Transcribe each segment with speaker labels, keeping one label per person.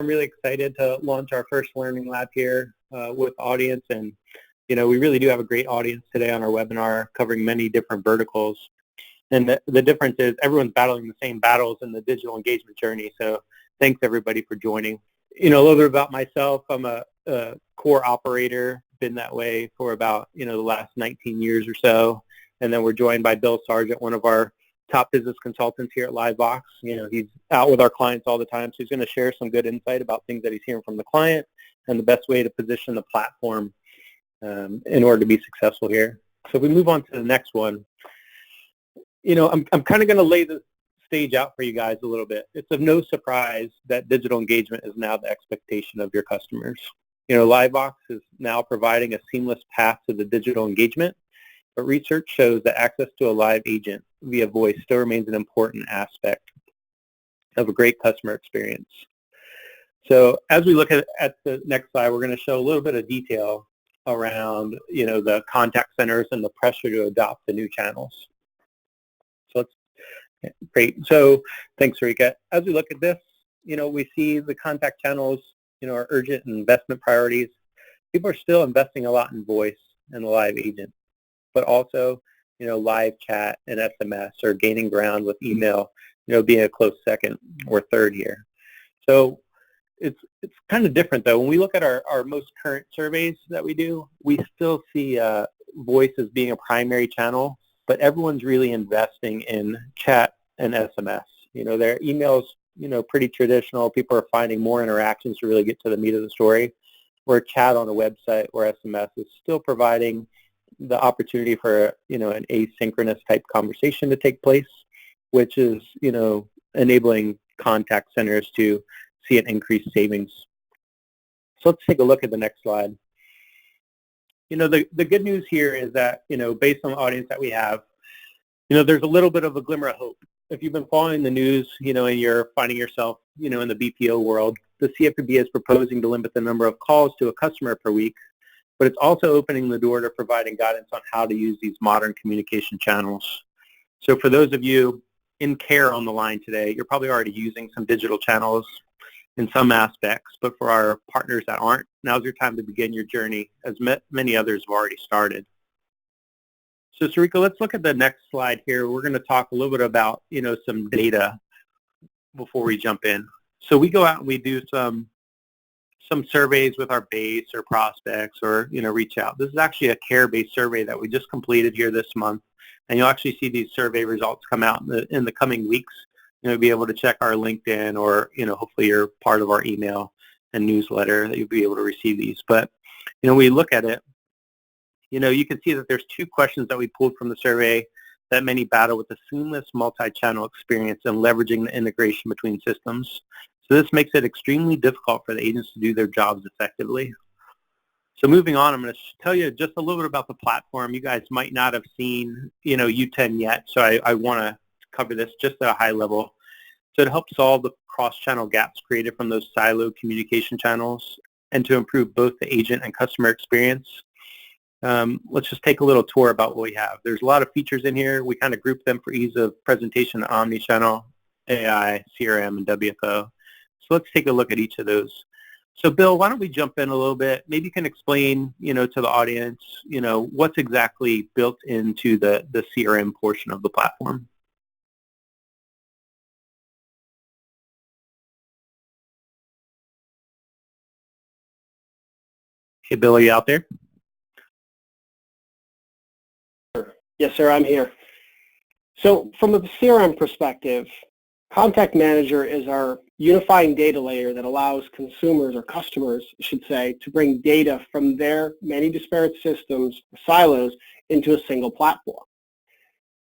Speaker 1: really excited to launch our first Learning Lab here with audience, and we really do have a great audience today on our webinar covering many different verticals. And the difference is everyone's battling the same battles in the digital engagement journey. So thanks everybody for joining. A little bit about myself. I'm a core operator, been that way for about the last 19 years or so. And then we're joined by Bill Sargent, one of our top business consultants here at Livebox. He's out with our clients all the time, so he's going to share some good insight about things that he's hearing from the client and the best way to position the platform in order to be successful here. So if we move on to the next one, I'm kind of going to lay the stage out for you guys a little bit. It's of no surprise that digital engagement is now the expectation of your customers. Livebox is now providing a seamless path to the digital engagement, but research shows that access to a live agent via voice still remains an important aspect of a great customer experience. So as we look at the next slide, we're going to show a little bit of detail around the contact centers and the pressure to adopt the new channels. So great. So thanks, Rika. As we look at this, we see the contact channels, are urgent and investment priorities. People are still investing a lot in voice and the live agent, but also, live chat and SMS are gaining ground with email, being a close second or third here. So it's kind of different though. When we look at our most current surveys that we do, we still see voice as being a primary channel, but everyone's really investing in chat and SMS. Their emails, pretty traditional. People are finding more interactions to really get to the meat of the story, where chat on a website or SMS is still providing the opportunity for an asynchronous type conversation to take place, which is enabling contact centers to see an increased savings. So let's take a look at the next slide. The good news here is that based on the audience that we have, there's a little bit of a glimmer of hope. If you've been following the news, and you're finding yourself in the BPO world, the CFPB is proposing to limit the number of calls to a customer per week, but it's also opening the door to providing guidance on how to use these modern communication channels. So for those of you in care on the line today, you're probably already using some digital channels in some aspects, but for our partners that aren't, now's your time to begin your journey, as many others have already started. So Sarika, let's look at the next slide here. We're going to talk a little bit about some data before we jump in. So we go out and we do some surveys with our base or prospects or, reach out. This is actually a care-based survey that we just completed here this month. And you'll actually see these survey results come out in the coming weeks. Be able to check our LinkedIn or, hopefully you're part of our email and newsletter that you'll be able to receive these. But, we look at it, you can see that there's two questions that we pulled from the survey that many battle with the seamless multi-channel experience and leveraging the integration between systems. So this makes it extremely difficult for the agents to do their jobs effectively. So moving on, I'm going to tell you just a little bit about the platform. You guys might not have seen, U10 yet, so I want to cover this just at a high level. So to help solve the cross-channel gaps created from those siloed communication channels and to improve both the agent and customer experience, let's just take a little tour about what we have. There's a lot of features in here. We kind of group them for ease of presentation: omnichannel, AI, CRM, and WFO. So let's take a look at each of those. So Bill, why don't we jump in a little bit? Maybe you can explain, to the audience, what's exactly built into the CRM portion of the platform. Hey, Bill, are you out there?
Speaker 2: Yes, sir, I'm here. So from a CRM perspective, Contact Manager is our unifying data layer that allows consumers, or customers, I should say, to bring data from their many disparate systems, silos, into a single platform.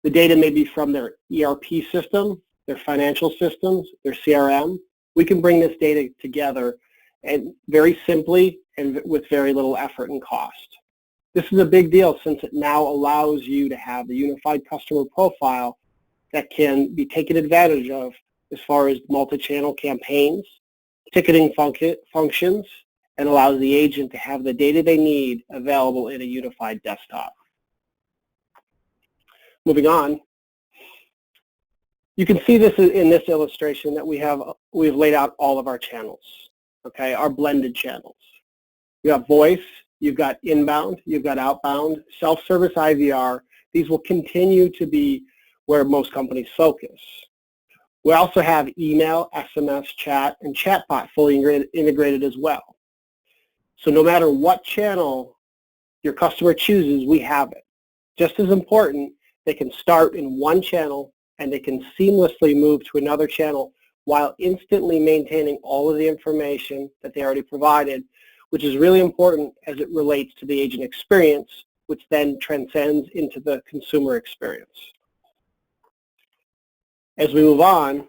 Speaker 2: The data may be from their ERP system, their financial systems, their CRM. We can bring this data together and very simply and with very little effort and cost. This is a big deal since it now allows you to have the unified customer profile that can be taken advantage of as far as multi-channel campaigns, ticketing functions, and allows the agent to have the data they need available in a unified desktop. Moving on, you can see this in this illustration that we've laid out all of our channels. okay, are blended channels. You have voice, you've got inbound, you've got outbound, self-service IVR. These will continue to be where most companies focus. We also have email, SMS, chat, and chatbot fully integrated as well. So no matter what channel your customer chooses, we have it. Just as important, they can start in one channel and they can seamlessly move to another channel while instantly maintaining all of the information that they already provided, which is really important as it relates to the agent experience, which then transcends into the consumer experience. As we move on,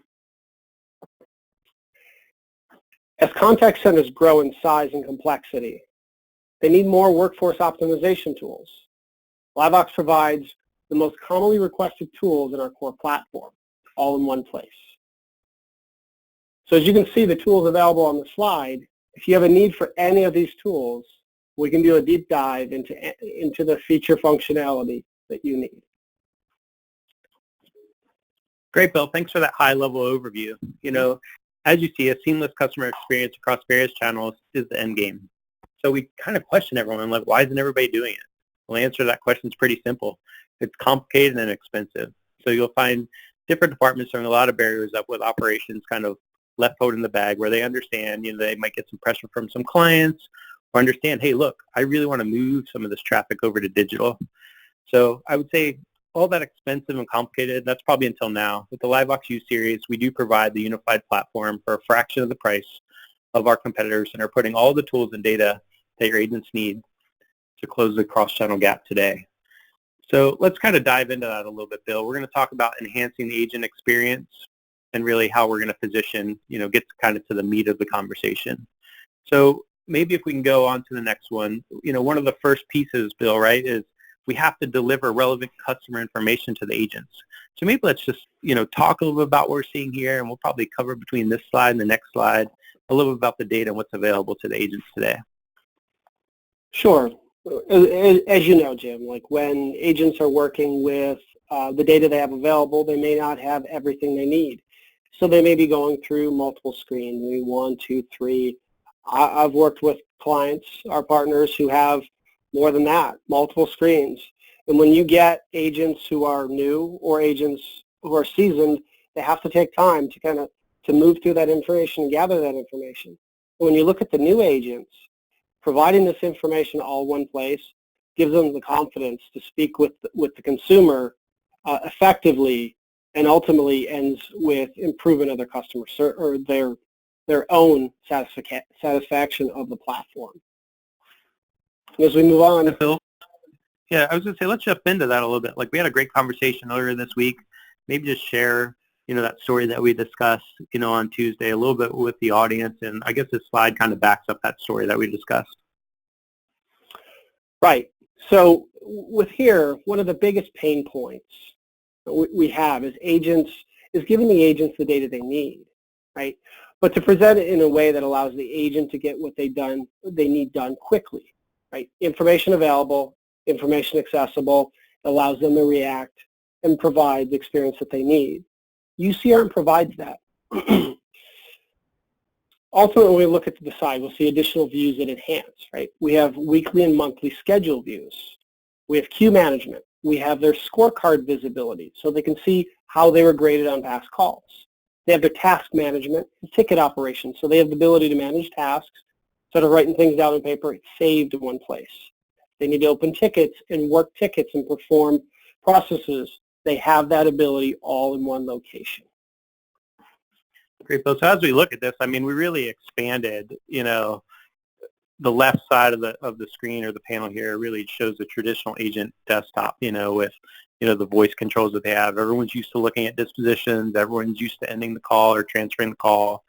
Speaker 2: as contact centers grow in size and complexity, they need more workforce optimization tools. LiveVox provides the most commonly requested tools in our core platform, all in one place. So as you can see, the tools available on the slide, if you have a need for any of these tools, we can do a deep dive into the feature functionality that you need.
Speaker 1: Great, Bill. Thanks for that high-level overview. You know, as you see, a seamless customer experience across various channels is the end game. So we kind of question everyone, like, why isn't everybody doing it? Well, the answer to that question is pretty simple. It's complicated and expensive. So you'll find different departments throwing a lot of barriers up with operations kind of left holding the bag, where they understand, you know, they might get some pressure from some clients or understand, hey, look, I really want to move some of this traffic over to digital. So I would say all that expensive and complicated, that's probably until now. With the LiveVox U series, we do provide the unified platform for a fraction of the price of our competitors and are putting all the tools and data that your agents need to close the cross-channel gap today. So let's kind of dive into that a little bit, Bill. We're going to talk about enhancing the agent experience and really how we're going to position, you know, get kind of to the meat of the conversation. So maybe if we can go on to the next one, you know, one of the first pieces, Bill, right, is we have to deliver relevant customer information to the agents. So maybe let's just, you know, talk a little bit about what we're seeing here, and we'll probably cover between this slide and the next slide a little bit about the data and what's available to the agents today.
Speaker 2: Sure. As you know, Jim, like when agents are working with the data they have available, they may not have everything they need. So they may be going through multiple screens, maybe 1, 2, 3. I've worked with clients, our partners, who have more than that, multiple screens. And when you get agents who are new or agents who are seasoned, they have to take time to kind of move through that information and gather that information. And when you look at the new agents, providing this information all in one place gives them the confidence to speak with the consumer effectively, and ultimately ends with improvement of their customer or their own satisfaction of the platform. As we move on.
Speaker 1: Phil? Yeah, I was going to say, let's jump into that a little bit. Like, we had a great conversation earlier this week. Maybe just share, you know, that story that we discussed, you know, on Tuesday a little bit with the audience. And I guess this slide kind of backs up that story that we discussed.
Speaker 2: Right. So with here, one of the biggest pain points we have is giving the agents the data they need, right? But to present it in a way that allows the agent to get what they need done quickly, right? Information available, information accessible, allows them to react and provide the experience that they need. UCRM provides that. Ultimately, when we look at the side, we'll see additional views that enhance, right? We have weekly and monthly schedule views. We have queue management. We have their scorecard visibility, so they can see how they were graded on past calls. They have their task management and ticket operations, so they have the ability to manage tasks. Instead of writing things down on paper, it's saved in one place. They need to open tickets and work tickets and perform processes. They have that ability all in one location.
Speaker 1: Great, Bill. So as we look at this, I mean, we really expanded, you know, the left side of the screen or the panel here really shows the traditional agent desktop, you know, with, you know, the voice controls that they have. Everyone's used to looking at dispositions. Everyone's used to ending the call or transferring the call,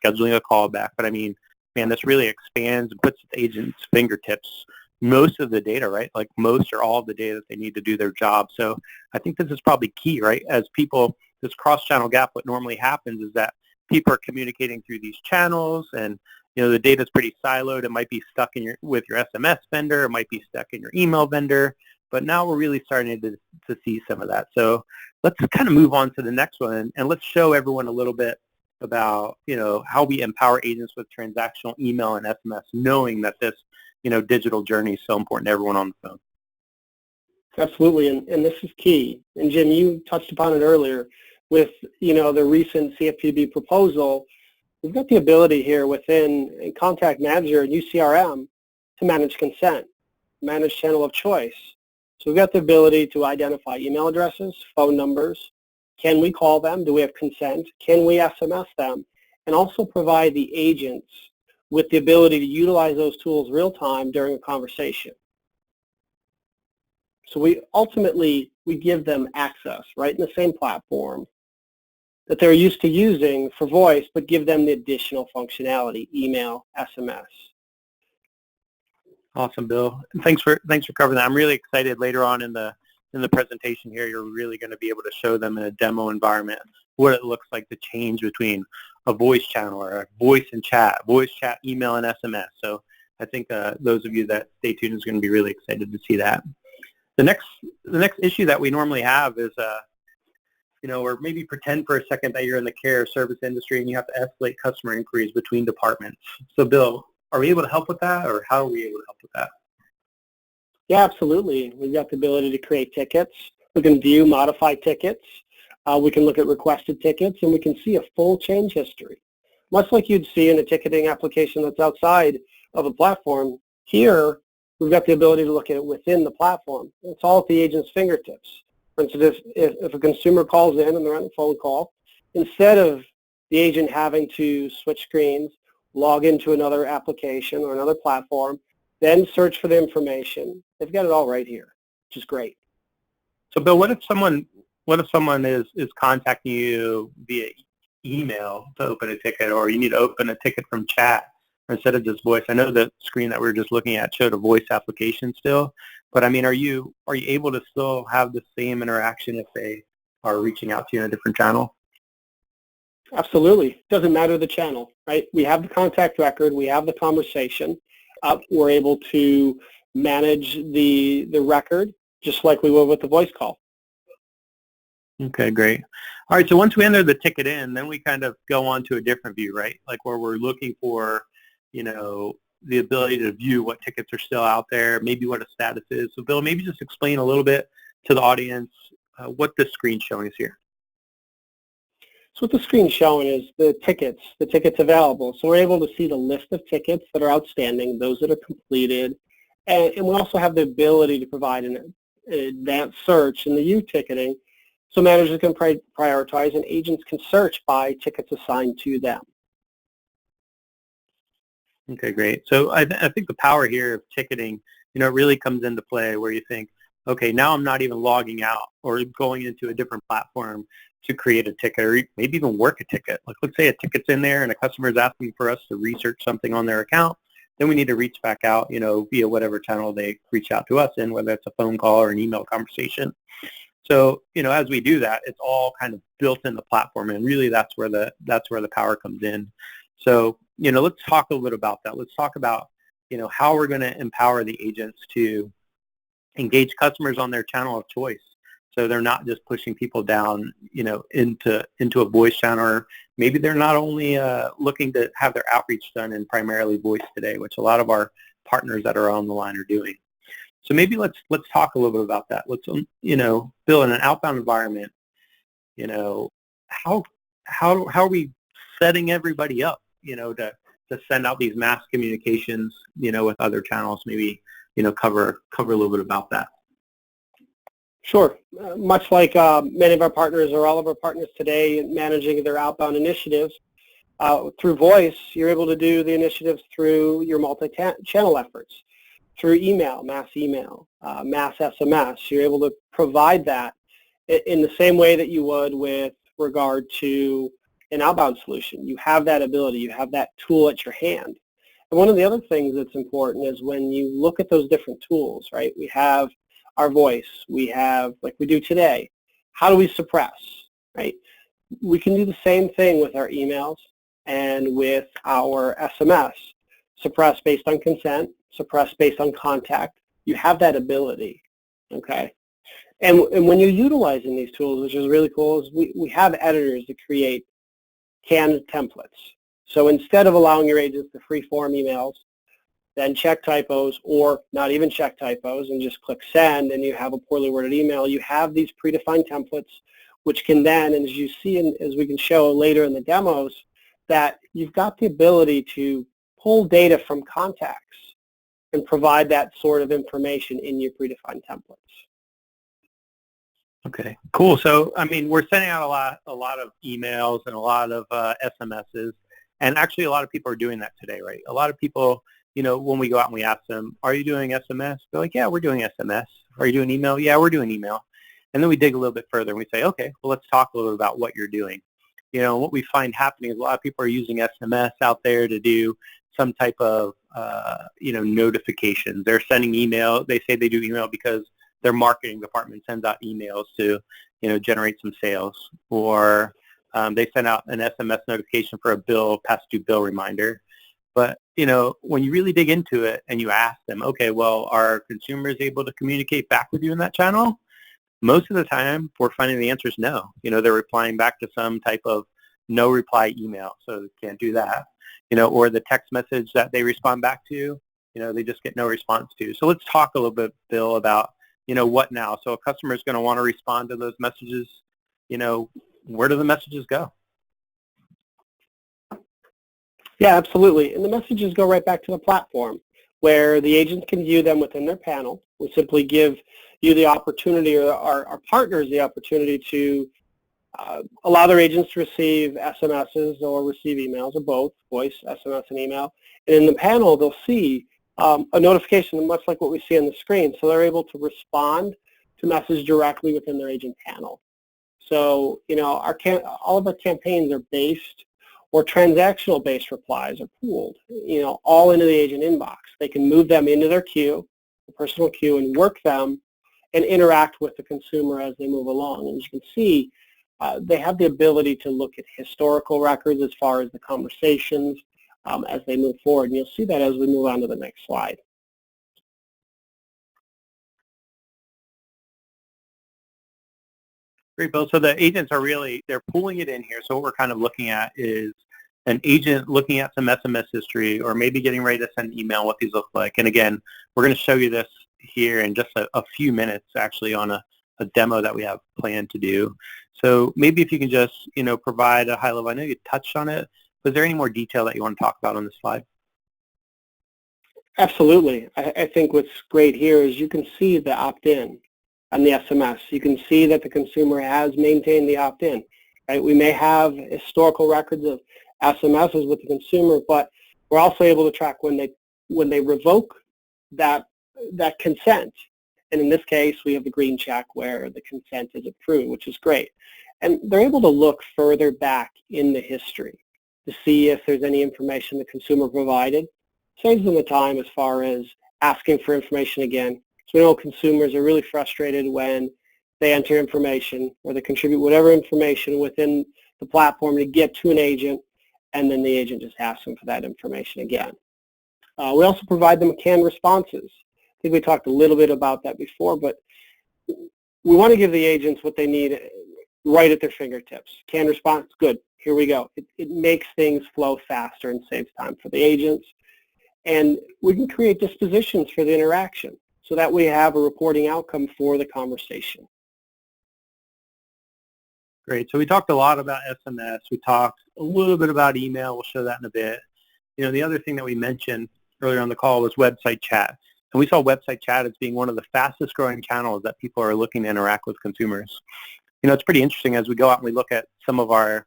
Speaker 1: scheduling a call back. But I mean, man, this really expands and puts at the agent's fingertips most of the data, right? Like most or all of the data that they need to do their job. So I think this is probably key, right? As people, this cross-channel gap, what normally happens is that people are communicating through these channels, and you know the data is pretty siloed. It might be stuck in with your SMS vendor. It might be stuck in your email vendor. But now we're really starting to see some of that. So let's kind of move on to the next one, and let's show everyone a little bit about, how we empower agents with transactional email and SMS, knowing that this, digital journey is so important to everyone on the phone.
Speaker 2: Absolutely, and this is key. And Jim, you touched upon it earlier with, the recent CFPB proposal. We've got the ability here within Contact Manager and UCRM to manage consent, manage channel of choice. So we've got the ability to identify email addresses, phone numbers. Can we call them? Do we have consent? Can we SMS them? And also provide the agents with the ability to utilize those tools real time during a conversation. So we give them access right in the same platform that they're used to using for voice, but give them the additional functionality, email, SMS.
Speaker 1: Awesome, Bill. Thanks for covering that. I'm really excited later on in the presentation here. You're really going to be able to show them in a demo environment what it looks like to change between a voice channel or a voice chat, email, and SMS. So I think those of you that stay tuned is going to be really excited to see that. The next issue that we normally have is, or maybe pretend for a second that you're in the care or service industry and you have to escalate customer inquiries between departments. So Bill, are we able to help with that, or how are we able to help with that?
Speaker 2: Yeah, absolutely. We've got the ability to create tickets. We can view modified tickets. We can look at requested tickets, and we can see a full change history. Much like you'd see in a ticketing application that's outside of a platform, here we've got the ability to look at it within the platform. It's all at the agent's fingertips. For instance, if a consumer calls in and they're on a phone call, instead of the agent having to switch screens, log into another application or another platform, then search for the information, they've got it all right here, which is great.
Speaker 1: So Bill, what if someone is contacting you via email to open a ticket, or you need to open a ticket from chat instead of just voice? I know the screen that we were just looking at showed a voice application still, but I mean, are you able to still have the same interaction if they are reaching out to you in a different channel?
Speaker 2: Absolutely. Doesn't matter the channel, right? We have the contact record, we have the conversation. We're able to manage the record just like we would with the voice call.
Speaker 1: Okay, great. All right, so once we enter the ticket in, then we kind of go on to a different view, right? Like where we're looking for, the ability to view what tickets are still out there, maybe what a status is. So Bill, maybe just explain a little bit to the audience what this screen's showing us here.
Speaker 2: So what the screen's showing is the tickets available. So we're able to see the list of tickets that are outstanding, those that are completed, and we also have the ability to provide an advanced search in the U ticketing, so managers can prioritize and agents can search by tickets assigned to them.
Speaker 1: Okay, great. So I think the power here of ticketing, it really comes into play where you think, okay, now I'm not even logging out or going into a different platform to create a ticket or maybe even work a ticket. Like let's say a ticket's in there and a customer is asking for us to research something on their account. Then we need to reach back out, via whatever channel they reach out to us in, whether it's a phone call or an email conversation. So, as we do that, it's all kind of built in the platform, and really that's where the power comes in. So, let's talk a little bit about that. Let's talk about, how we're going to empower the agents to engage customers on their channel of choice. So they're not just pushing people down, into a voice channel, or maybe they're not only looking to have their outreach done in primarily voice today, which a lot of our partners that are on the line are doing. So maybe let's talk a little bit about that. Let's, Bill, in an outbound environment, how are we setting everybody up, to send out these mass communications, with other channels? Maybe, cover a little bit about that.
Speaker 2: Sure. Much like many of our partners or all of our partners today managing their outbound initiatives, through voice, you're able to do the initiatives through your multi-channel efforts. Through email, mass SMS, you're able to provide that in the same way that you would with regard to an outbound solution. You have that ability, you have that tool at your hand. And one of the other things that's important is when you look at those different tools, right? We have our voice, we have, like we do today, how do we suppress, right? We can do the same thing with our emails and with our SMS. Suppress based on consent, suppress based on contact. You have that ability, okay? And when you're utilizing these tools, which is really cool, is we have editors that create canned templates. So instead of allowing your agents to free-form emails, then check typos or not even check typos and just click send and you have a poorly worded email, you have these predefined templates which can then, and as you see, as we can show later in the demos, that you've got the ability to pull data from contacts and provide that sort of information in your predefined templates.
Speaker 1: Okay, cool. So, I mean, we're sending out a lot of emails and a lot of SMSs, and actually a lot of people are doing that today, right? A lot of people, you know, when we go out and we ask them, are you doing SMS? They're like, yeah, we're doing SMS. Are you doing email? Yeah, we're doing email. And then we dig a little bit further and we say, okay, well, let's talk a little bit about what you're doing. You know, what we find happening is a lot of people are using SMS out there to do some type of, you know, notifications. They're sending email. They say they do email because their marketing department sends out emails to, you know, generate some sales. Or they send out an SMS notification for a bill, past due bill reminder. But, you know, when you really dig into it and you ask them, okay, well, are consumers able to communicate back with you in that channel? Most of the time, we're finding the answer is no. You know, they're replying back to some type of no reply email, so they can't do that. You know, or the text message that they respond back to, you know, they just get no response to. So let's talk a little bit, Bill, about, you know, what now? So a customer is going to want to respond to those messages. You know, where do the messages go?
Speaker 2: Yeah, absolutely. And the messages go right back to the platform where the agents can view them within their panel. We simply give you the opportunity, or our partners the opportunity, to allow their agents to receive SMSs or receive emails, or both, voice, SMS, and email. And in the panel, they'll see a notification much like what we see on the screen. So they're able to respond to message directly within their agent panel. So, you know, all of our campaigns are based, or transactional-based replies are pooled, you know, all into the agent inbox. They can move them into their queue, the personal queue, and work them and interact with the consumer as they move along. And as you can see, they have the ability to look at historical records as far as the conversations as they move forward. And you'll see that as we move on to the next slide.
Speaker 1: Great, Bill. So the agents are really, they're pulling it in here. So what we're kind of looking at is an agent looking at some SMS history, or maybe getting ready to send email, what these look like. And again, we're going to show you this here in just a few minutes, actually, on a demo that we have planned to do. So maybe if you can just, you know, provide a high level. I know you touched on it. Was there any more detail that you want to talk about on this slide?
Speaker 2: Absolutely. I think what's great here is you can see the opt-in on the SMS. You can see that the consumer has maintained the opt-in. Right? We may have historical records of SMSs with the consumer, but we're also able to track when they revoke that consent. And in this case, we have the green check where the consent is approved, which is great. And they're able to look further back in the history to see if there's any information the consumer provided. Saves them the time as far as asking for information again. So we know consumers are really frustrated when they enter information or they contribute whatever information within the platform to get to an agent, and then the agent just asks them for that information again. We also provide them canned responses. I think we talked a little bit about that before, but we want to give the agents what they need right at their fingertips. Canned response, good, here we go. It makes things flow faster and saves time for the agents. And we can create dispositions for the interaction so that we have a reporting outcome for the conversation.
Speaker 1: Great. So we talked a lot about SMS. We talked a little bit about email. We'll show that in a bit. You know, the other thing that we mentioned earlier on the call was website chat. And we saw website chat as being one of the fastest growing channels that people are looking to interact with consumers. You know, it's pretty interesting as we go out and we look at some of our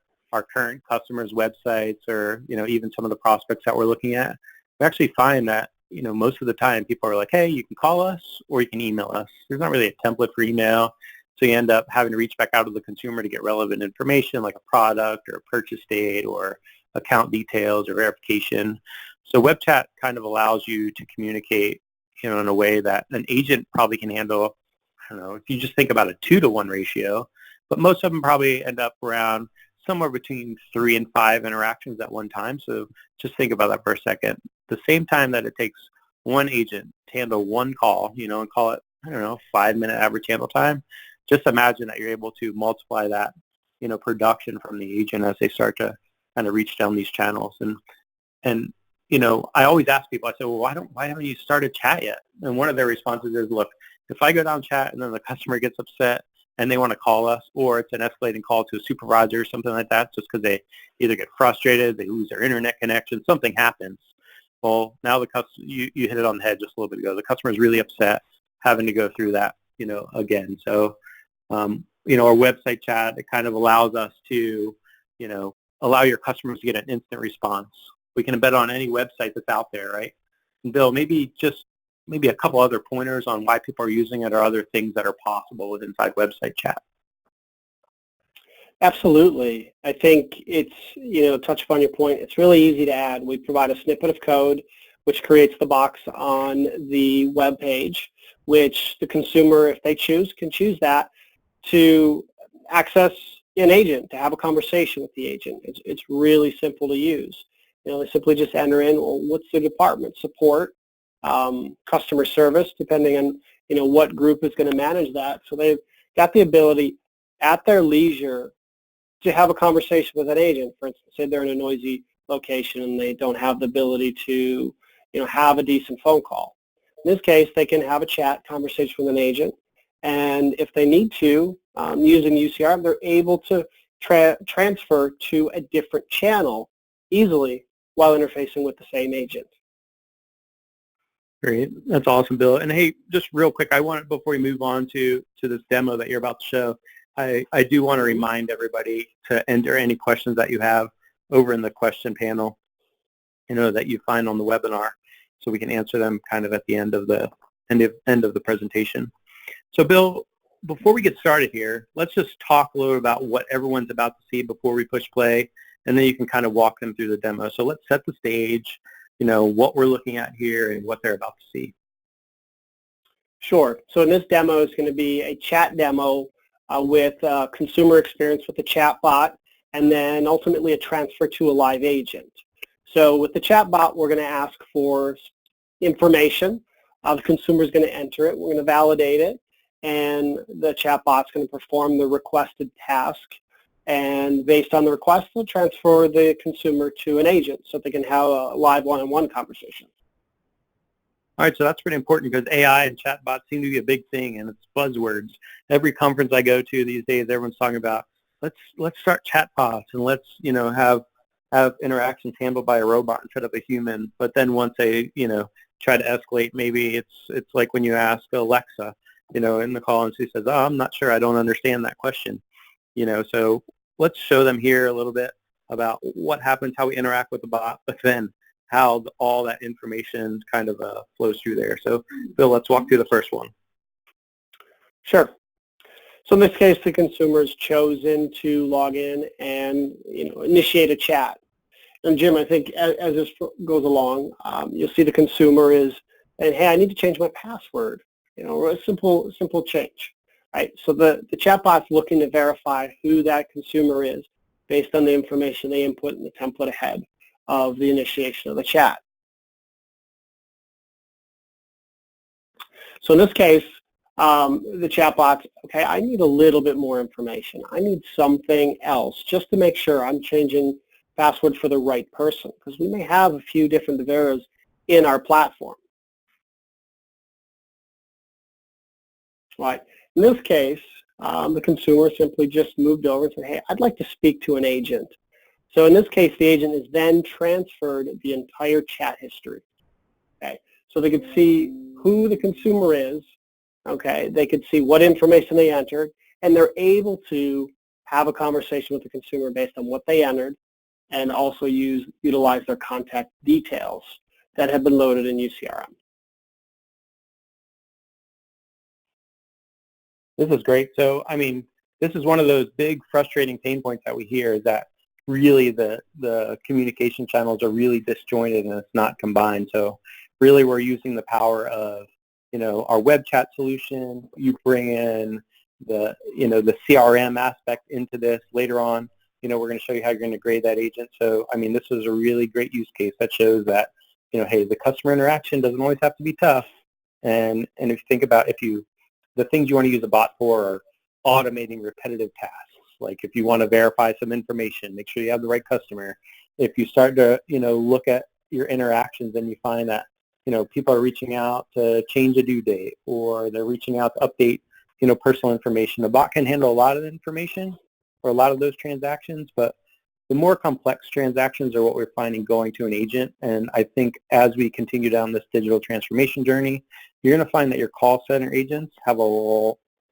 Speaker 1: current customers' websites, or, you know, even some of the prospects that we're looking at. We actually find that, you know, most of the time people are like, hey, you can call us or you can email us. There's not really a template for email. So you end up having to reach back out to the consumer to get relevant information like a product or a purchase date or account details or verification. So web chat kind of allows you to communicate, you know, in a way that an agent probably can handle. I don't know, if you just think about a 2-to-1 ratio, but most of them probably end up around somewhere between 3 and 5 interactions at one time. So just think about that for a second. The same time that it takes one agent to handle one call, you know, and call it, I don't know, 5-minute average handle time, just imagine that you're able to multiply that, you know, production from the agent as they start to kind of reach down these channels. And I always ask people, I say, well, why haven't you started chat yet? And one of their responses is, look, if I go down chat and then the customer gets upset and they want to call us, or it's an escalating call to a supervisor or something like that, just because they either get frustrated, they lose their internet connection, something happens. Well, now you hit it on the head just a little bit ago. The customer is really upset having to go through that, again. So, our website chat, it kind of allows us to, allow your customers to get an instant response. We can embed on any website that's out there, right? And Bill, maybe a couple other pointers on why people are using it or other things that are possible with inside website chat.
Speaker 2: Absolutely. I think it's, touch upon your point, it's really easy to add. We provide a snippet of code which creates the box on the web page, which the consumer, if they choose, can choose that to access an agent, to have a conversation with the agent. It's really simple to use. They simply just enter in, well, what's the department? Support, customer service, depending on, what group is going to manage that. So they've got the ability at their leisure to have a conversation with an agent. For instance, say they're in a noisy location and they don't have the ability to, have a decent phone call. In this case, they can have a chat conversation with an agent, and if they need to, using UCR, they're able to transfer to a different channel easily while interfacing with the same agent.
Speaker 1: Great. That's awesome, Bill. And hey, just real quick, before we move on to this demo that you're about to show, I do want to remind everybody to enter any questions that you have over in the question panel, that you find on the webinar, so we can answer them kind of at the end of the presentation. So Bill, before we get started here, let's just talk a little about what everyone's about to see before we push play, and then you can kind of walk them through the demo. So let's set the stage, what we're looking at here and what they're about to see.
Speaker 2: Sure. So in this demo, it's going to be a chat demo with consumer experience with the chatbot, and then ultimately a transfer to a live agent. So with the chatbot, we're going to ask for information. The consumer is going to enter it. We're going to validate it, and the chatbot's going to perform the requested task. And based on the request, we'll transfer the consumer to an agent so they can have a live one-on-one conversation.
Speaker 1: All right, so that's pretty important because AI and chatbots seem to be a big thing, and it's buzzwords. Every conference I go to these days, everyone's talking about let's start chatbots and let's have interactions handled by a robot instead of a human. But then once they try to escalate, maybe it's like when you ask Alexa, in the call, and she says, "Oh, I'm not sure, I don't understand that question." So let's show them here a little bit about what happens, how we interact with the bot, but then how all that information kind of flows through there. So Bill, let's walk through the first one.
Speaker 2: Sure. So in this case, the consumer has chosen to log in and initiate a chat. And Jim, I think as this goes along, you'll see the consumer is saying, "Hey, I need to change my password." A simple change. Right? So the chatbot's looking to verify who that consumer is based on the information they input in the template ahead of the initiation of the chat. So in this case, the chatbot, okay, I need a little bit more information. I need something else just to make sure I'm changing password for the right person, because we may have a few different Deveras in our platform. Right. In this case, the consumer simply just moved over and said, "Hey, I'd like to speak to an agent." So in this case, the agent is then transferred the entire chat history. Okay. So they could see who the consumer is. Okay. They could see what information they entered, and they're able to have a conversation with the consumer based on what they entered, and also utilize their contact details that have been loaded in UCRM.
Speaker 1: This is great. So, I mean, this is one of those big frustrating pain points that we hear, is that really the communication channels are really disjointed and it's not combined. So really we're using the power of, our web chat solution. You bring in the CRM aspect into this later on. We're going to show you how you're going to grade that agent. So, I mean, this is a really great use case that shows that, hey, the customer interaction doesn't always have to be tough. And if you think about the things you want to use a bot for are automating repetitive tasks. Like if you want to verify some information, make sure you have the right customer. If you start to, look at your interactions and you find that, people are reaching out to change a due date, or they're reaching out to update, personal information. A bot can handle a lot of information or a lot of those transactions, but the more complex transactions are what we're finding going to an agent. And I think as we continue down this digital transformation journey, you're going to find that your call center agents have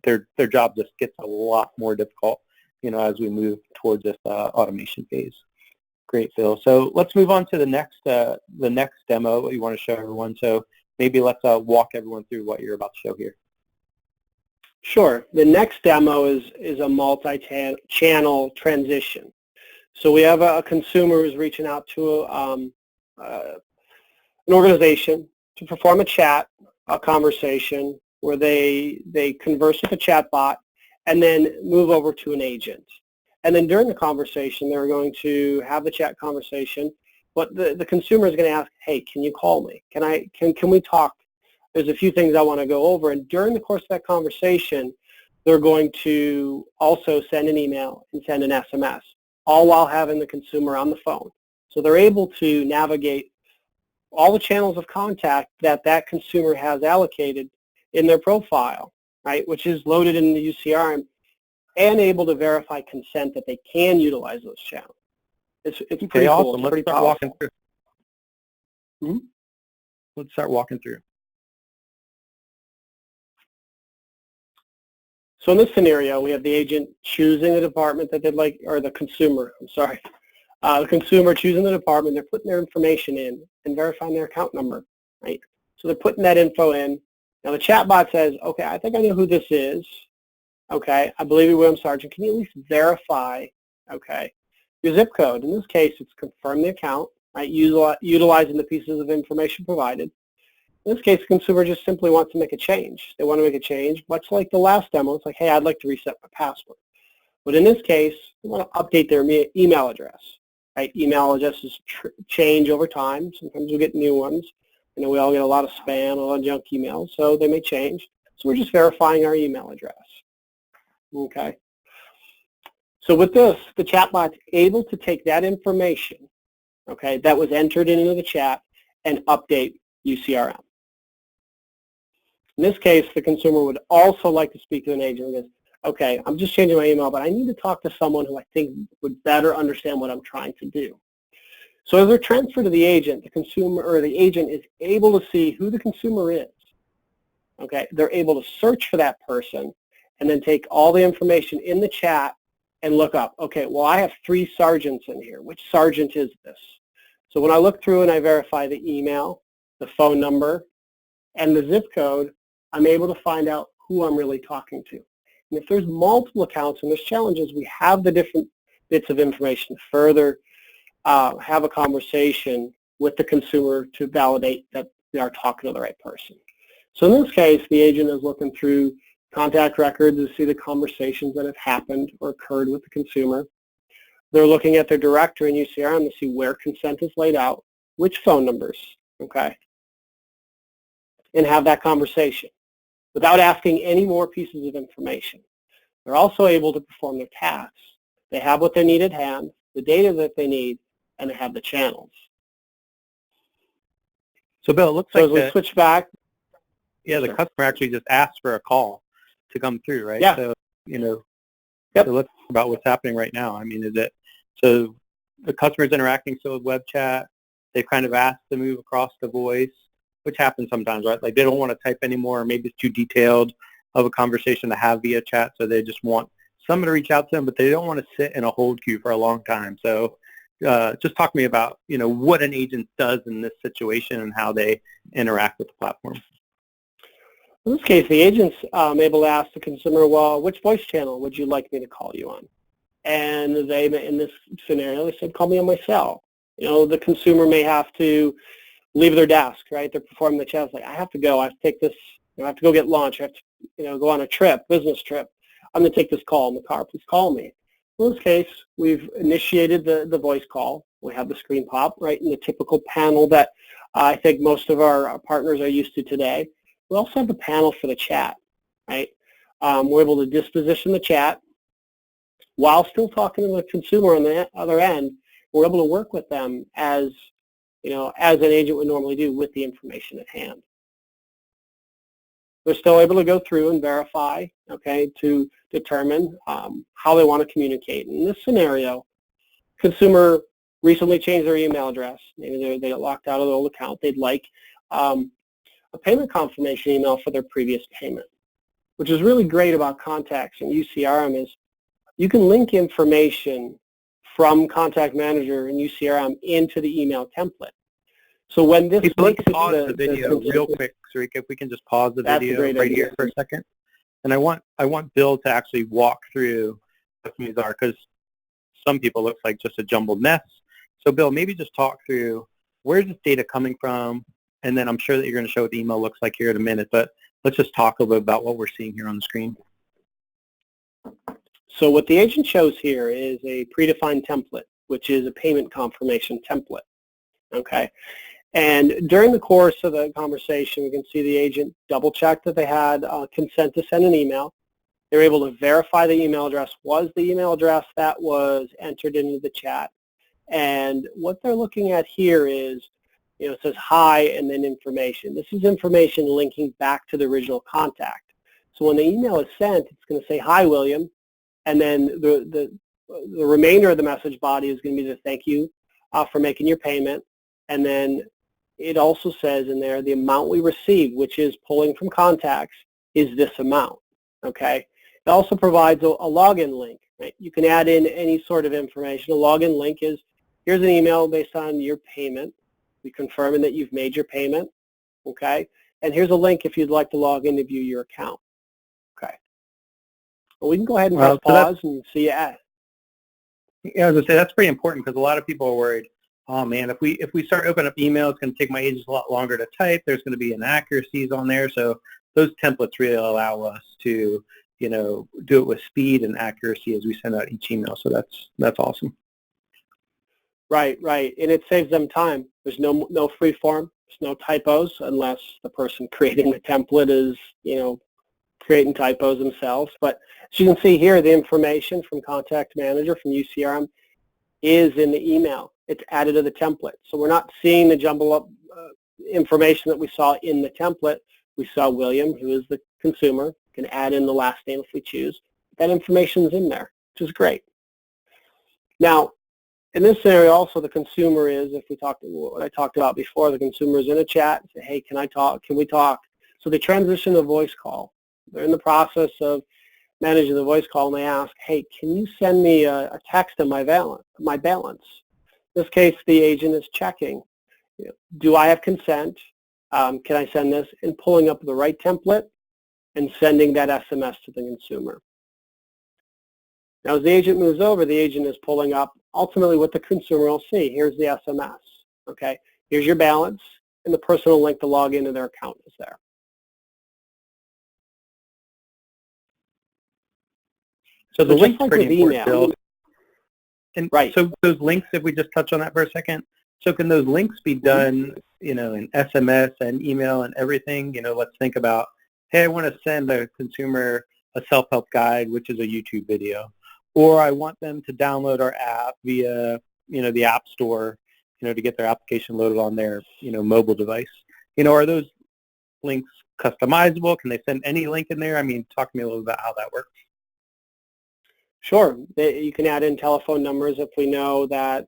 Speaker 1: their job just gets a lot more difficult, as we move towards this automation phase. Great, Phil. So let's move on to the next demo that you want to show everyone. So maybe let's walk everyone through what you're about to show here.
Speaker 2: Sure. The next demo is a multi-channel transition. So we have a consumer who's reaching out to an organization to perform a conversation where they converse with a chat bot and then move over to an agent. And then during the conversation, they're going to have the chat conversation, but the consumer is going to ask, hey, can you call me? Can we talk? There's a few things I want to go over. And during the course of that conversation, they're going to also send an email and send an SMS, all while having the consumer on the phone. So they're able to navigate all the channels of contact that consumer has allocated in their profile, right, which is loaded in the UCRM, and able to verify consent that they can utilize those channels. It's pretty cool.
Speaker 1: Awesome. Let's start walking through. Let's start walking through.
Speaker 2: So in this scenario, we have the agent choosing the department that they'd like, or the consumer, the consumer choosing the department, they're putting their information in and verifying their account number, right? So they're putting that info in. Now the chatbot says, okay, I think I know who this is. Okay, I believe you're William Sargent. Can you at least verify, okay, your zip code? In this case, it's confirm the account, right, utilizing the pieces of information provided. In this case, the consumer just simply wants to make a change. They want to make a change, much like the last demo. It's like, hey, I'd like to reset my password. But in this case, they want to update their email address. Right? Email addresses change over time. Sometimes we get new ones. We all get a lot of spam, a lot of junk emails, so they may change. So we're just verifying our email address. Okay. So with this, the chatbot's able to take that information, okay, that was entered into the chat and update UCRM. In this case, the consumer would also like to speak to an agent and goes, okay, I'm just changing my email, but I need to talk to someone who I think would better understand what I'm trying to do. So as they're transferred to the agent, the consumer or the agent is able to see who the consumer is. Okay, they're able to search for that person and then take all the information in the chat and look up, okay, well, I have 3 sergeants in here. Which sergeant is this? So when I look through and I verify the email, the phone number, and the zip code, I'm able to find out who I'm really talking to. And if there's multiple accounts and there's challenges, we have the different bits of information to further have a conversation with the consumer to validate that they are talking to the right person. So in this case, the agent is looking through contact records to see the conversations that have happened or occurred with the consumer. They're looking at their directory in UCRM to see where consent is laid out, which phone numbers, okay, and have that conversation without asking any more pieces of information. They're also able to perform their tasks. They have what they need at hand, the data that they need, and they have the channels.
Speaker 1: So Bill, it looks
Speaker 2: so
Speaker 1: like
Speaker 2: as we switch back.
Speaker 1: Yeah, the customer actually just asked for a call to come through, right?
Speaker 2: Yeah.
Speaker 1: So, so let's talk about what's happening right now. I mean, so the customer's interacting still with web chat. They've kind of asked to move across to voice, which happens sometimes, right? Like they don't want to type anymore, or maybe it's too detailed of a conversation to have via chat, so they just want someone to reach out to them, but they don't want to sit in a hold queue for a long time. So just talk to me about, what an agent does in this situation and how they interact with the platform.
Speaker 2: In this case, the agent's able to ask the consumer, well, which voice channel would you like me to call you on? And they, in this scenario, they said, call me on my cell. The consumer may have to leave their desk, right? They're performing the chat. It's like, I have to go. I have to take this. I have to go get lunch. I have to, go on a trip, business trip. I'm going to take this call in the car. Please call me. In this case, we've initiated the voice call. We have the screen pop, right, in the typical panel that I think most of our partners are used to today. We also have the panel for the chat, right? We're able to disposition the chat. while still talking to the consumer on the other end. We're able to work with them as, as an agent would normally do with the information at hand. They're still able to go through and verify, okay, to determine how they want to communicate. In this scenario, consumer recently changed their email address. Maybe they got locked out of their old account. They'd like a payment confirmation email for their previous payment. Which is really great about contacts and UCRM is you can link information from Contact Manager and UCRM into the email template. So when this
Speaker 1: let's pause the video real quick, Sarika, if we can just pause the video right here for a second. And I want Bill to actually walk through what these are, because some people looks like just a jumbled mess. So Bill, maybe just talk through where's this data coming from, and then I'm sure that you're going to show what the email looks like here in a minute, but let's just talk a little bit about what we're seeing here on the screen.
Speaker 2: So what the agent shows here is a predefined template, which is a payment confirmation template, okay? And during the course of the conversation, we can see the agent double-check that they had consent to send an email. They were able to verify the email address was the email address that was entered into the chat. And what they're looking at here is, it says hi and then information. This is information linking back to the original contact. So when the email is sent, it's going to say, hi, William. And then the remainder of the message body is going to be the thank you for making your payment. And then it also says in there the amount we received, which is pulling from contacts, is this amount, okay? It also provides a login link, right? You can add in any sort of information. A login link is, here's an email based on your payment. We confirming that you've made your payment, okay? And here's a link if you'd like to log in to view your account, okay? Well, we can go ahead and press pause and see you at.
Speaker 1: Yeah, I was going to say, that's pretty important because a lot of people are worried, oh man, if we start opening up email, it's going to take my agents a lot longer to type. There's going to be inaccuracies on there. So those templates really allow us to, do it with speed and accuracy as we send out each email. So that's awesome.
Speaker 2: Right, and it saves them time. There's no free form, there's no typos unless the person creating the template is, creating typos themselves. But as you can see here, the information from Contact Manager, from UCRM, is in the email. It's added to the template. So we're not seeing the jumble up information that we saw in the template. We saw William, who is the consumer, can add in the last name if we choose. That information is in there, which is great. Now, in this scenario also, the consumer is, what I talked about before, the consumer is in a chat, say, hey, can we talk? So they transition to a voice call. They're in the process of managing the voice call, and they ask, hey, can you send me a text of my balance? In this case, the agent is checking, do I have consent? Can I send this? And pulling up the right template and sending that SMS to the consumer. Now, as the agent moves over, the agent is pulling up ultimately what the consumer will see. Here's the SMS, okay? Here's your balance, and the personal link to log into their account is there.
Speaker 1: So the link's pretty important, Bill. And
Speaker 2: right.
Speaker 1: So those links, if we just touch on that for a second, so can those links be done, in SMS and email and everything? Let's think about, hey, I want to send the consumer a self-help guide, which is a YouTube video. Or I want them to download our app via, the App Store, to get their application loaded on their, mobile device. Are those links customizable? Can they send any link in there? I mean, talk to me a little about how that works.
Speaker 2: Sure. You can add in telephone numbers if we know that,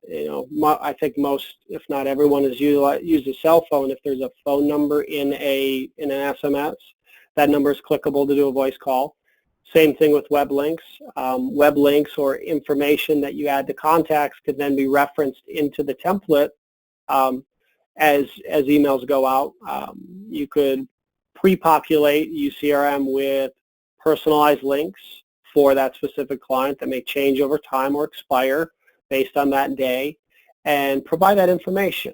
Speaker 2: I think most, if not everyone, has used a cell phone. If there's a phone number in an SMS, that number is clickable to do a voice call. Same thing with web links. Web links or information that you add to contacts could then be referenced into the template as emails go out. You could pre-populate UCRM with personalized links for that specific client that may change over time or expire based on that day, and provide that information.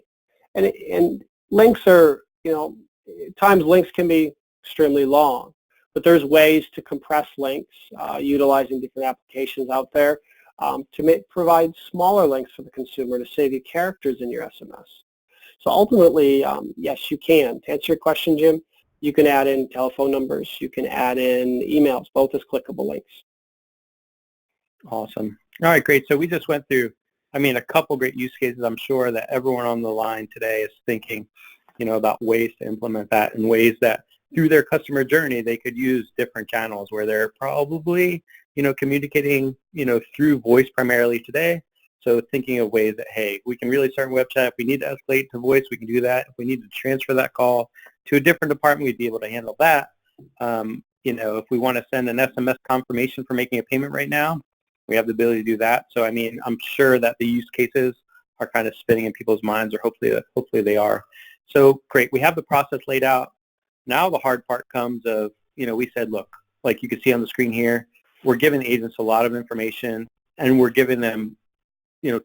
Speaker 2: And links are, at times links can be extremely long, but there's ways to compress links utilizing different applications out there to provide smaller links for the consumer to save you characters in your SMS. So ultimately, yes, you can. To answer your question, Jim, you can add in telephone numbers, you can add in emails, both as clickable links.
Speaker 1: Awesome. All right, great. So we just went through, I mean, a couple great use cases. I'm sure that everyone on the line today is thinking, about ways to implement that and ways that through their customer journey, they could use different channels where they're probably, communicating, through voice primarily today. So thinking of ways that, hey, we can really start a web chat. If we need to escalate to voice, we can do that. If we need to transfer that call to a different department, we'd be able to handle that. If we want to send an SMS confirmation for making a payment right now, we have the ability to do that. So, I mean, I'm sure that the use cases are kind of spinning in people's minds, or hopefully they are. So, great. We have the process laid out. Now the hard part comes of, we said, look, like you can see on the screen here, we're giving the agents a lot of information, and we're giving them,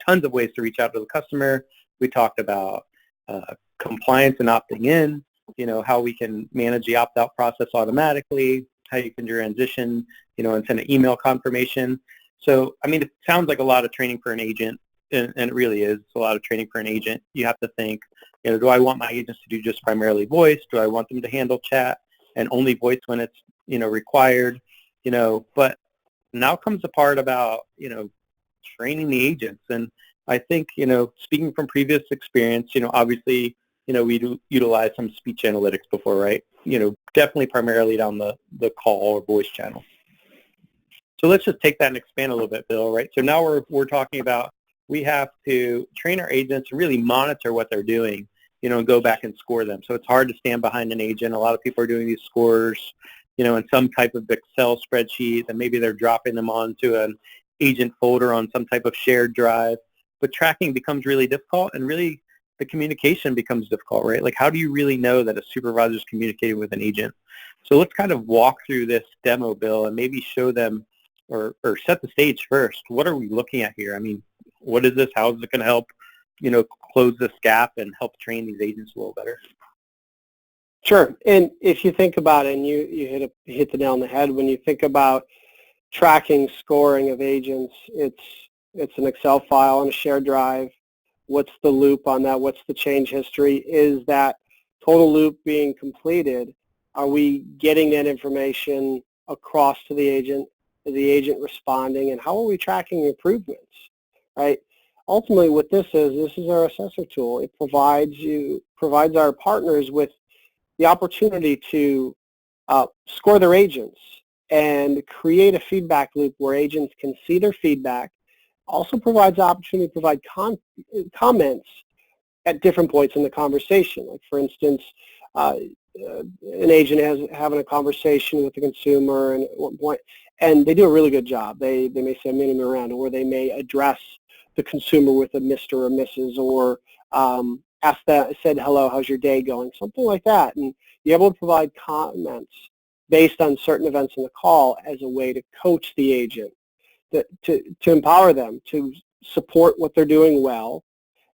Speaker 1: tons of ways to reach out to the customer. We talked about compliance and opting in, how we can manage the opt-out process automatically, how you can transition, and send an email confirmation. So, I mean, it sounds like a lot of training for an agent, and it really is a lot of training for an agent. You have to think, do I want my agents to do just primarily voice? Do I want them to handle chat and only voice when it's, required? But now comes the part about, training the agents. And I think, speaking from previous experience, obviously, we do utilize some speech analytics before, right? Definitely primarily down the call or voice channel. So let's just take that and expand a little bit, Bill, right? So now we're talking about we have to train our agents and really monitor what they're doing, and go back and score them. So it's hard to stand behind an agent. A lot of people are doing these scores, in some type of Excel spreadsheet, and maybe they're dropping them onto an agent folder on some type of shared drive. But tracking becomes really difficult, and really the communication becomes difficult, right? Like, how do you really know that a supervisor is communicating with an agent? So let's kind of walk through this demo, Bill, and maybe show them or set the stage first. What are we looking at here? I mean, what is this? How is it going to help, close this gap and help train these agents a little better?
Speaker 2: Sure. And if you think about it, and you hit the nail on the head, when you think about tracking scoring of agents, it's an Excel file on a shared drive. What's the loop on that? What's the change history? Is that total loop being completed? Are we getting that information across to the agent? Is the agent responding? And how are we tracking improvements, right? Ultimately, what this is our assessor tool. It provides our partners with the opportunity to score their agents and create a feedback loop where agents can see their feedback. Also provides the opportunity to provide comments at different points in the conversation. Like, for instance, an agent having a conversation with the consumer, and at one point, and they do a really good job. They may say a minimum around, or they may address the consumer with a Mr. or Mrs. or said, hello, how's your day going? Something like that. And you're able to provide comments based on certain events in the call as a way to coach the agent, to empower them, to support what they're doing well,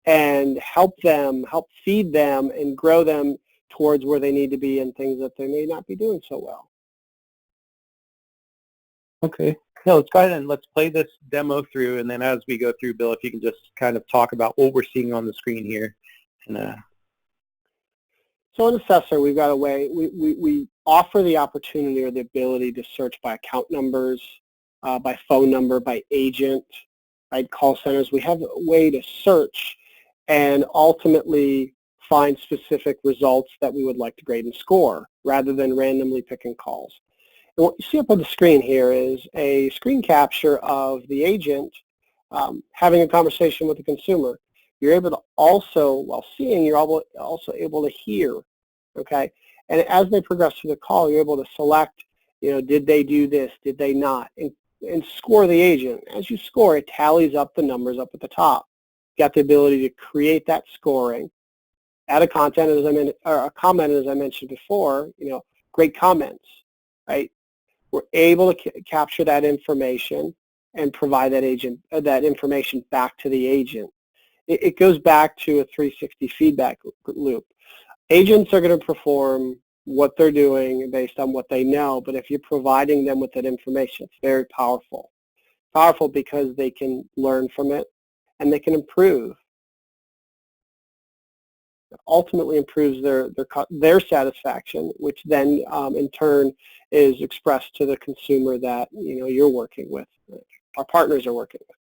Speaker 2: and help feed them and grow them towards where they need to be and things that they may not be doing so well.
Speaker 1: Okay. Yeah, let's go ahead and let's play this demo through, and then as we go through, Bill, if you can just kind of talk about what we're seeing on the screen here. And
Speaker 2: So in Assessor, we've got a way, we offer the opportunity or the ability to search by account numbers, by phone number, by agent, by call centers. We have a way to search and ultimately find specific results that we would like to grade and score, rather than randomly picking calls. And what you see up on the screen here is a screen capture of the agent having a conversation with the consumer. You're able to also, while seeing, you're also able to hear, okay? And as they progress through the call, you're able to select, did they do this, did they not, and score the agent. As you score, it tallies up the numbers up at the top. You got the ability to create that scoring, add a content, or a comment, as I mentioned before, great comments, right? We're able to capture that information and provide that information back to the agent. It goes back to a 360 feedback loop. Agents are going to perform what they're doing based on what they know, but if you're providing them with that information, it's very powerful. Powerful because they can learn from it and they can improve. It ultimately improves their satisfaction, which then in turn is expressed to the consumer that you're working with. our partners are working with.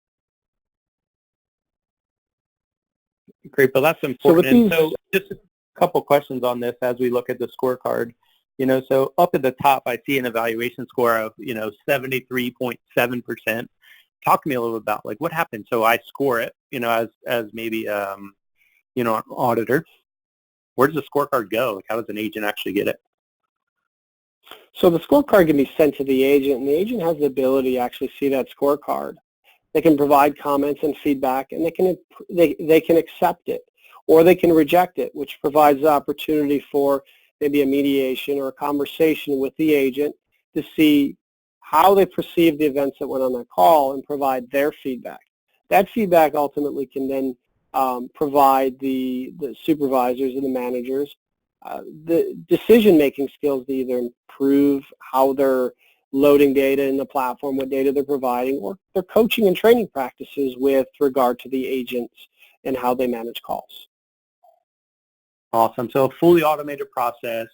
Speaker 1: Great, but that's important. So just a couple questions on this as we look at the scorecard. So up at the top, I see an evaluation score of, 73.7%. Talk to me a little bit about, like, what happened. So I score it, as maybe, an auditor. Where does the scorecard go? Like, how does an agent actually get it?
Speaker 2: So the scorecard can be sent to the agent, and the agent has the ability to actually see that scorecard. They can provide comments and feedback, and they can accept it, or they can reject it, which provides the opportunity for maybe a mediation or a conversation with the agent to see how they perceive the events that went on that call and provide their feedback. That feedback ultimately can then provide the supervisors and the managers the decision-making skills to either improve how they're loading data in the platform, what data they're providing, or their coaching and training practices with regard to the agents and how they manage calls.
Speaker 1: Awesome. So a fully automated process,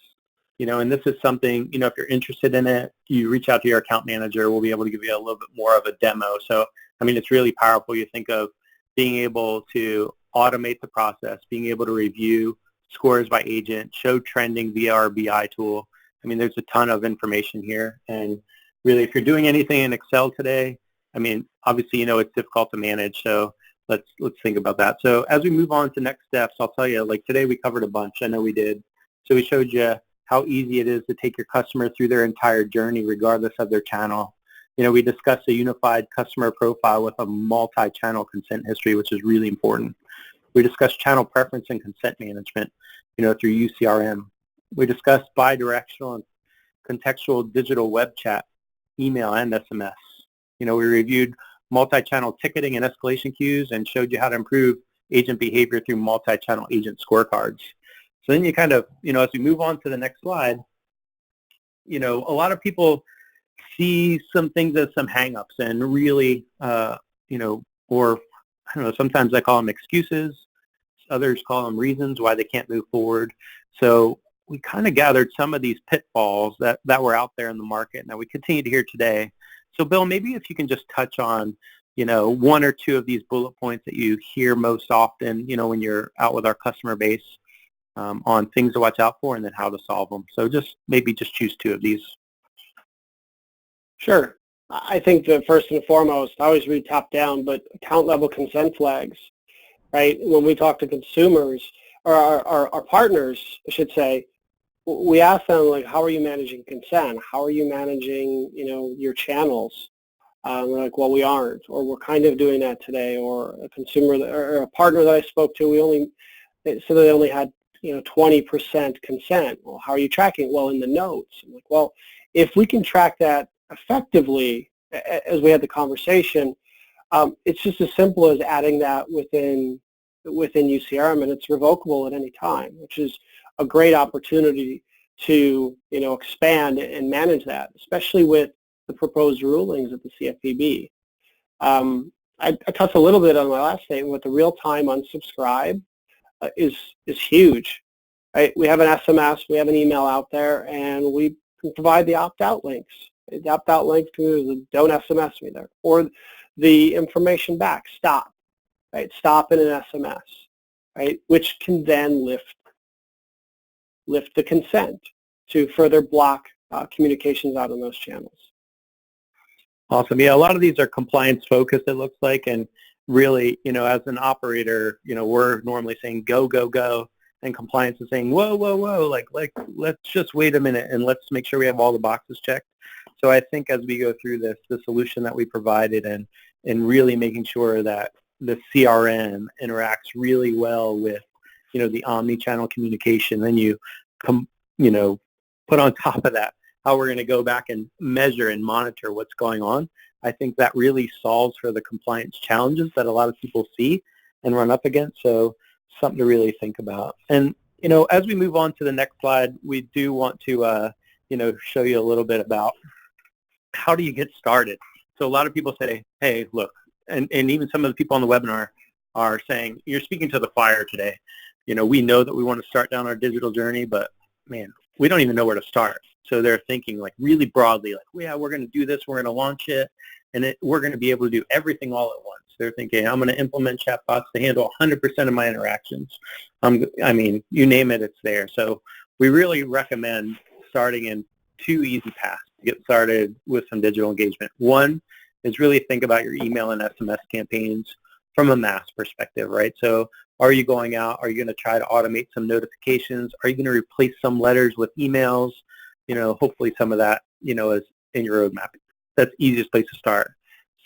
Speaker 1: and this is something, if you're interested in it, you reach out to your account manager. We'll be able to give you a little bit more of a demo. So, it's really powerful. You think of being able to automate the process, being able to review scores by agent, show trending via our BI tool. There's a ton of information here. And really, if you're doing anything in Excel today, obviously, it's difficult to manage. So let's think about that. So as we move on to next steps, I'll tell you, like today we covered a bunch. I know we did. So we showed you how easy it is to take your customer through their entire journey, regardless of their channel. We discussed a unified customer profile with a multi-channel consent history, which is really important. We discussed channel preference and consent management, through UCRM. We discussed bidirectional and contextual digital web chat, email, and SMS. We reviewed multi-channel ticketing and escalation queues and showed you how to improve agent behavior through multi-channel agent scorecards. So then you kind of, as we move on to the next slide, a lot of people see some things as some hang-ups and really, or I don't know, sometimes I call them excuses. Others call them reasons why they can't move forward. So we kind of gathered some of these pitfalls that were out there in the market and that we continue to hear today. So Bill, maybe if you can just touch on, one or two of these bullet points that you hear most often, when you're out with our customer base, on things to watch out for and then how to solve them. So maybe choose two of these. Sure.
Speaker 2: I think that first and foremost, I always read top down, but account level consent flags, right? When we talk to consumers or our partners, I should say, we ask them, like, how are you managing consent? How are you managing, your channels? We're like, well, we aren't, or we're kind of doing that today. Or a consumer or a partner that I spoke to, they only had 20% consent. Well, how are you tracking? Well, in the notes. I'm like, well, if we can track that effectively, as we had the conversation, it's just as simple as adding that within UCRM, and it's revocable at any time, which is a great opportunity to expand and manage that, especially with the proposed rulings at the CFPB. I touched a little bit on my last statement with the real-time unsubscribe is huge. Right? We have an SMS, we have an email out there, and we can provide the opt-out links. The opt-out links to don't SMS me there, or the information back, stop, right? Stop in an SMS, right? Which can then lift the consent to further block communications out on those channels.
Speaker 1: Awesome. Yeah, a lot of these are compliance focused, it looks like, and really, as an operator, we're normally saying go, go, go, and compliance is saying whoa, whoa, whoa, like let's just wait a minute and let's make sure we have all the boxes checked. So I think as we go through this, the solution that we provided and really making sure that the CRM interacts really well with, the omni-channel communication, then you put on top of that how we're going to go back and measure and monitor what's going on. I think that really solves for the compliance challenges that a lot of people see and run up against. So something to really think about. And, as we move on to the next slide, we do want to, show you a little bit about how do you get started. So a lot of people say, hey, look, and even some of the people on the webinar are saying, you're speaking to the choir today. We know that we want to start down our digital journey, but man, we don't even know where to start. So they're thinking like really broadly, like, yeah, we're going to do this, we're going to launch it, and we're going to be able to do everything all at once. They're thinking, I'm going to implement chatbots to handle 100% of my interactions. I mean, you name it, it's there. So we really recommend starting in 2 easy paths to get started with some digital engagement. One is really think about your email and SMS campaigns from a mass perspective, right? So are you going out? Are you going to try to automate some notifications? Are you going to replace some letters with emails? Hopefully some of that, is in your roadmap. That's the easiest place to start.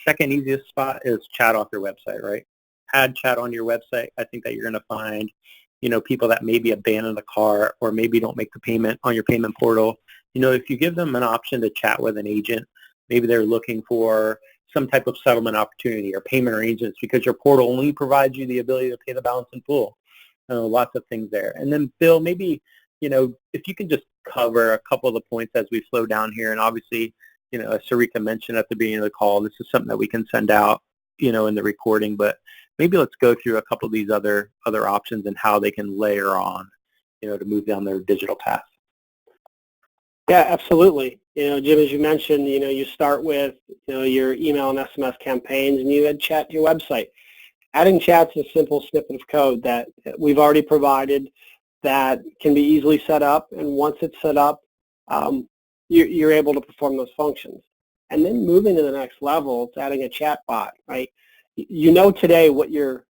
Speaker 1: Second easiest spot is chat off your website, right? Add chat on your website. I think that you're going to find, people that maybe abandon the cart or maybe don't make the payment on your payment portal. If you give them an option to chat with an agent, maybe they're looking for some type of settlement opportunity or payment arrangements because your portal only provides you the ability to pay the balance in full. Lots of things there. And then, Bill, maybe, if you can just cover a couple of the points as we flow down here. And obviously, as Sarika mentioned at the beginning of the call, this is something that we can send out, in the recording. But maybe let's go through a couple of these other options and how they can layer on, to move down their digital path.
Speaker 2: Yeah, absolutely. Jim, as you mentioned, you start with, your email and SMS campaigns, and you add chat to your website. Adding chat's a simple snippet of code that we've already provided that can be easily set up, and once it's set up, you're able to perform those functions. And then moving to the next level, it's adding a chat bot, right? Today what your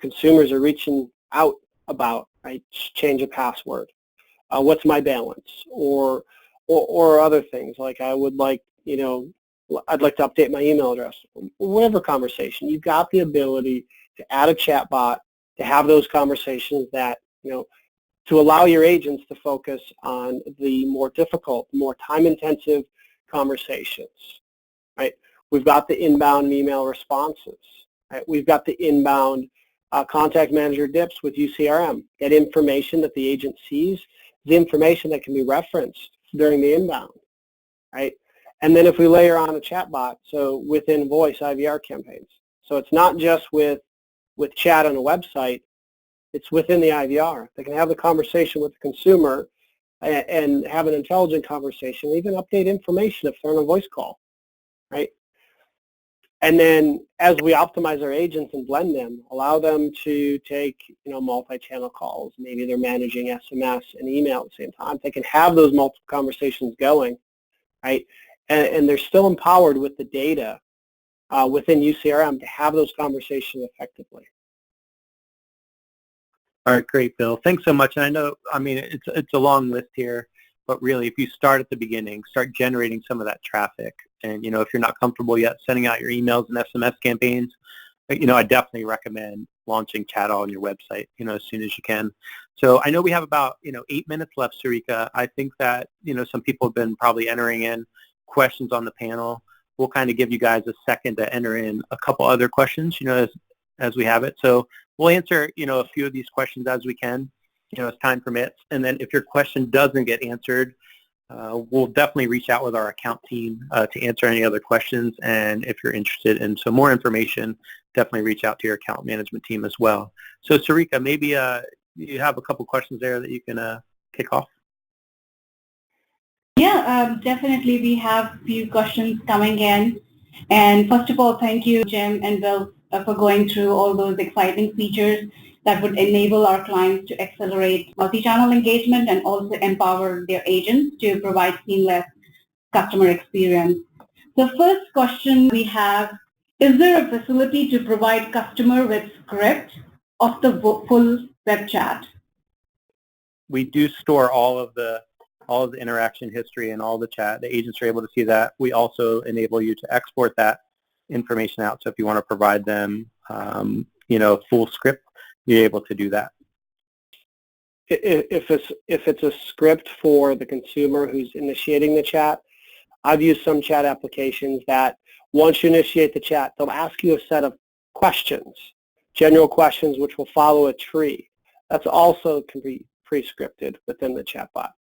Speaker 2: consumers are reaching out about, right? Change a password. What's my balance? Or other things like I'd like to update my email address. Whatever conversation, you've got the ability to add a chat bot to have those conversations that, to allow your agents to focus on the more difficult, more time-intensive conversations, right? We've got the inbound email responses, right? We've got the inbound contact manager dips with UCRM. That information that the agent sees, the information that can be referenced during the inbound, right? And then if we layer on a chatbot, so within voice IVR campaigns. So it's not just with chat on a website, it's within the IVR. They can have the conversation with the consumer and have an intelligent conversation, even update information if they're on a voice call, right? And then as we optimize our agents and blend them, allow them to take, multi-channel calls. Maybe they're managing SMS and email at the same time. They can have those multiple conversations going, right? And they're still empowered with the data within UCRM to have those conversations effectively.
Speaker 1: All right, great, Bill. Thanks so much. And I know, it's a long list here, but really, if you start at the beginning, start generating some of that traffic. And, if you're not comfortable yet sending out your emails and SMS campaigns, I definitely recommend launching chat on your website, as soon as you can. So I know we have about, 8 minutes left, Sarika. I think that, some people have been probably entering in questions on the panel. We'll kind of give you guys a second to enter in a couple other questions, as we have it. So we'll answer, a few of these questions as we can, as time permits. And then if your question doesn't get answered, we'll definitely reach out with our account team to answer any other questions. And if you're interested in some more information, definitely reach out to your account management team as well. So Sarika, maybe you have a couple questions there that you can kick off.
Speaker 3: Yeah, definitely. We have a few questions coming in. And first of all, thank you, Jim and Bill, for going through all those exciting features that would enable our clients to accelerate multi-channel engagement and also empower their agents to provide seamless customer experience. The first question we have, is there a facility to provide customer with script of the full web chat?
Speaker 1: We do store all of the interaction history and all the chat. The agents are able to see that. We also enable you to export that information out. So if you want to provide them, full script, you're able to do that.
Speaker 2: If it's a script for the consumer who's initiating the chat, I've used some chat applications that once you initiate the chat, they'll ask you a set of questions, general questions, which will follow a tree. That's also can be pre-scripted within the chatbot.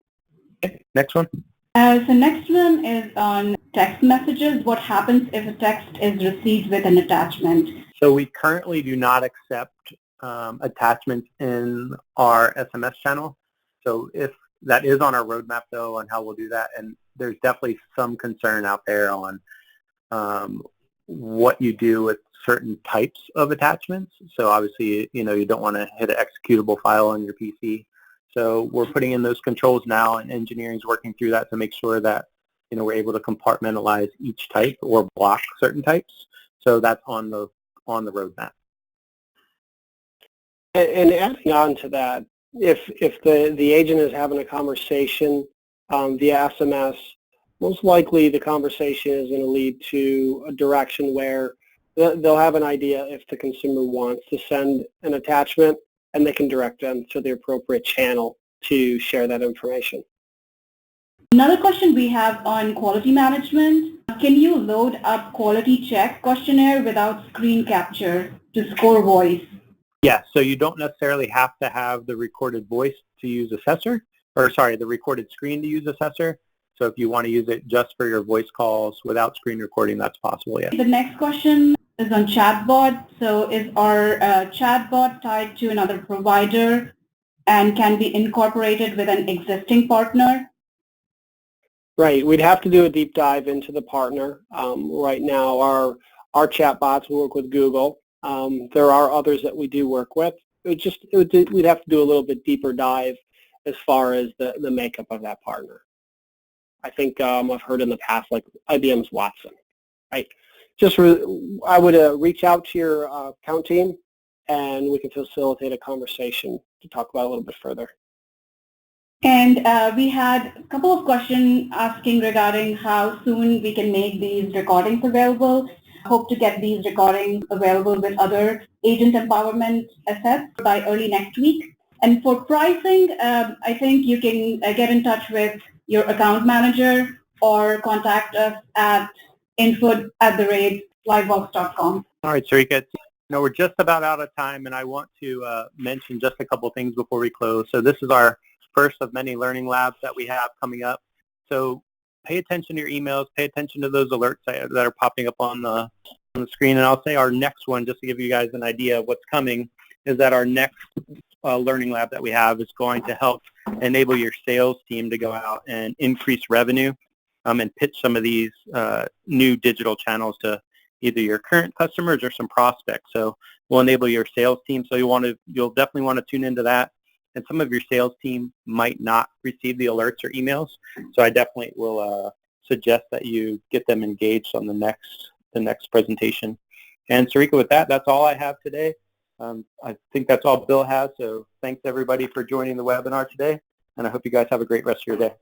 Speaker 1: Okay, next one.
Speaker 3: So next one is on text messages. What happens if a text is received with an attachment?
Speaker 1: So we currently do not accept attachments in our SMS channel. So if That is on our roadmap, though, on how we'll do that. And there's definitely some concern out there on what you do with certain types of attachments. So obviously, you don't want to hit an executable file on your PC. So we're putting in those controls now, and engineering is working through that to make sure that we're able to compartmentalize each type or block certain types. So that's on the roadmap.
Speaker 2: And adding on to that, if the agent is having a conversation via SMS, most likely the conversation is going to lead to a direction where they'll have an idea if the consumer wants to send an attachment, and they can direct them to the appropriate channel to share that information.
Speaker 3: Another question we have on quality management. Can you load up quality check questionnaire without screen capture to score voice?
Speaker 1: Yeah, so you don't necessarily have to have the recorded voice to use Assessor, or sorry, the recorded screen to use Assessor. So if you want to use it just for your voice calls without screen recording, that's possible, yeah.
Speaker 3: The next question is on chatbot. So is our chatbot tied to another provider and can be incorporated with an existing partner?
Speaker 2: Right, we'd have to do a deep dive into the partner. Right now, our chatbots work with Google. There are others that we do work with. We'd have to do a little bit deeper dive as far as the makeup of that partner. I think I've heard in the past, like IBM's Watson. Right, I would reach out to your account team, and we can facilitate a conversation to talk about it a little bit further.
Speaker 3: And we had a couple of questions asking regarding how soon we can make these recordings available. Hope to get these recordings available with other Agent Empowerment assets by early next week. And for pricing, I think you can get in touch with your account manager or contact us at info@livebox.com.
Speaker 1: All right, Sarika, we're just about out of time, and I want to mention just a couple things before we close. So this is our first of many Learning Labs that we have coming up. So pay attention to your emails, pay attention to those alerts that are popping up on the screen. And I'll say our next one, just to give you guys an idea of what's coming, is that our next Learning Lab that we have is going to help enable your sales team to go out and increase revenue and pitch some of these new digital channels to either your current customers or some prospects. So we'll enable your sales team. So you'll definitely want to tune into that. And some of your sales team might not receive the alerts or emails. So I definitely will suggest that you get them engaged on the next presentation. And Sarika, with that, that's all I have today. I think that's all Bill has. So thanks everybody for joining the webinar today. And I hope you guys have a great rest of your day.